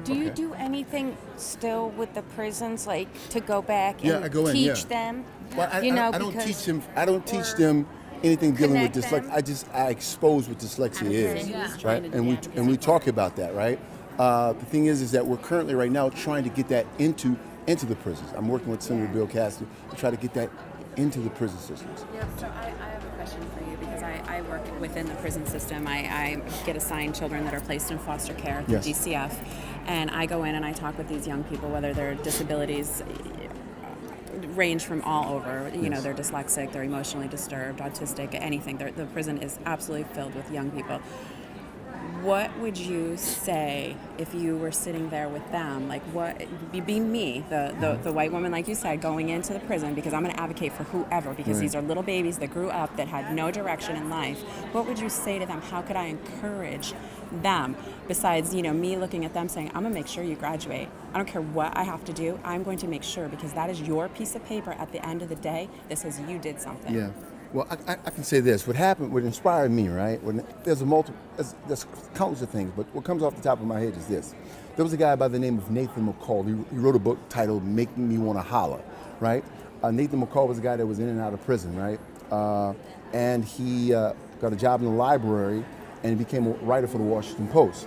Do you do anything still with the prisons, like to go back and I go in, teach them? Well, I don't teach them. I don't teach or them anything dealing with connect dyslexia. them? I expose what dyslexia is, Yeah. right? And we talk about that, right? The thing is that we're currently right now trying to get that into the prisons. I'm working with Senator Bill Cassidy to try to get that into the prison systems. Yeah, so I have a question for you because I work within the prison system. I get assigned children that are placed in foster care through Yes. DCF, and I go in and I talk with these young people, whether their disabilities range from all over. You know, they're dyslexic, they're emotionally disturbed, autistic, anything. The prison is absolutely filled with young people. What would you say if you were sitting there with them? Like, what, be me, the white woman, like you said, going into the prison, because I'm going to advocate for whoever, because these are little babies that grew up that had no direction in life. What would you say to them? How could I encourage them besides, me looking at them saying, I'm going to make sure you graduate. I don't care what I have to do. I'm going to make sure, because that is your piece of paper at the end of the day that says you did something. Yeah. Well, I can say this. What inspired me, right? There's countless of things, but what comes off the top of my head is this. There was a guy by the name of Nathan McCall. He wrote a book titled Making Me Want to Holler, right? Nathan McCall was a guy that was in and out of prison, right? And he got a job in the library, and he became a writer for the Washington Post.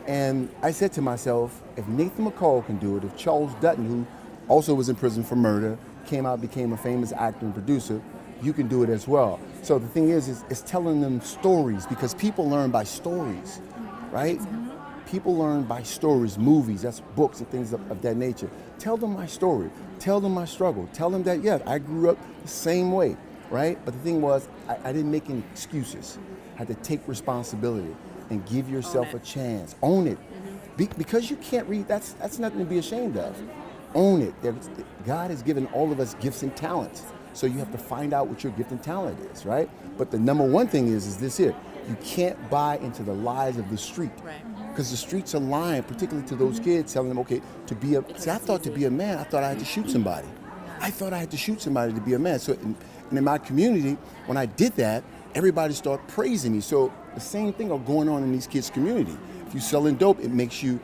And I said to myself, if Nathan McCall can do it, if Charles Dutton, who also was in prison for murder, came out, became a famous actor and producer, you can do it as well. So the thing is telling them stories, because people learn by stories, right? People learn by stories, movies, that's books and things of that nature. Tell them my story. Tell them my struggle. Tell them that, yeah, I grew up the same way, right? But the thing was, I didn't make any excuses. I had to take responsibility and give yourself a chance. Own it. Because you can't read, that's nothing to be ashamed of. Own it. God has given all of us gifts and talents. So you have to find out what your gift and talent is, right? But the number one thing is this here. You can't buy into the lies of the street. Right. Because the streets are lying, particularly to those kids, telling them, okay, I thought to be a man, I thought I had to shoot somebody. I thought I had to shoot somebody to be a man. So in my community, when I did that, everybody started praising me. So the same thing are going on in these kids' community. If you're selling dope, it makes you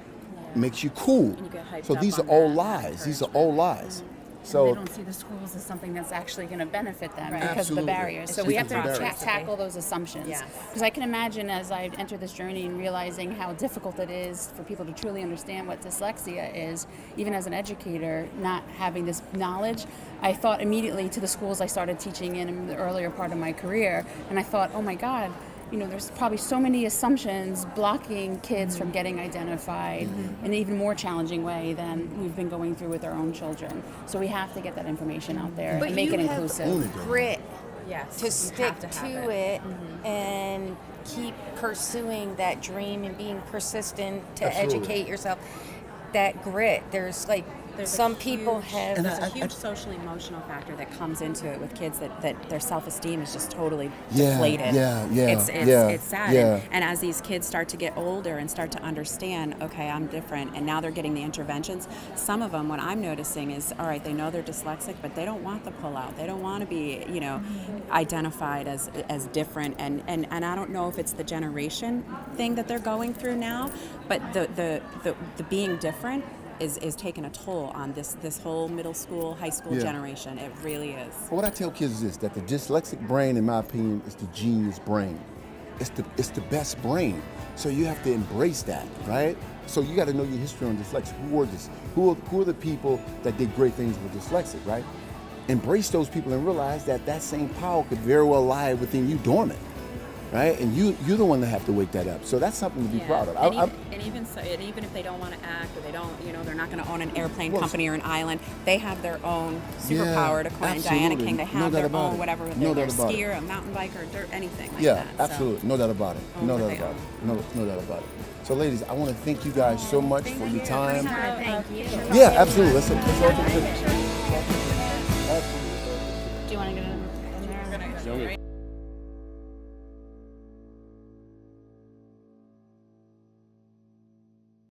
cool. And you get hyped So up these on are all that, lies. These are all lies. So they don't see the schools as something that's actually going to benefit them because Absolutely. of the barriers. It's So we have just a to barrier. tackle those assumptions. Yes. Because I can imagine as I enter this journey and realizing how difficult it is for people to truly understand what dyslexia is, even as an educator, not having this knowledge, I thought immediately to the schools I started teaching in the earlier part of my career, and I thought, oh my God, there's probably so many assumptions blocking kids from getting identified in an even more challenging way than we've been going through with our own children. So we have to get that information out there But and make you it have inclusive. grit Yes. to you stick have to have to it and keep pursuing that dream and being persistent to Absolutely. educate yourself. That grit, there's some people have. There's a huge social emotional factor that comes into it with kids that their self-esteem is just totally Yeah, deflated. yeah, It's sad. yeah. And as these kids start to get older and start to understand, okay, I'm different, and now they're getting the interventions, some of them, what I'm noticing is, all right, they know they're dyslexic, but they don't want the pull-out. They don't want to be, identified as different. And I don't know if it's the generation thing that they're going through now, but the being different is taking a toll on this whole middle school, high school generation. It really is. Well, what I tell kids is this, that the dyslexic brain, in my opinion, is the genius brain. It's the best brain. So you have to embrace that, right? So you got to know your history on dyslexia. Who are the people that did great things with dyslexic, right? Embrace those people and realize that same power could very well lie within you dormant, right? And you're the one that have to wake that up. So that's something to be proud of. And even if they don't want to act, or they don't, they're not going to own an airplane company or an island, they have their own superpower to coin. Diana King, they have their own whatever, they're a skier, a mountain biker, or dirt, anything like that. Yeah, absolutely. No doubt about it. No doubt about it. No doubt about it. So ladies, I want to thank you guys so much for your time. Thank you. Yeah, absolutely. Let's all take a picture.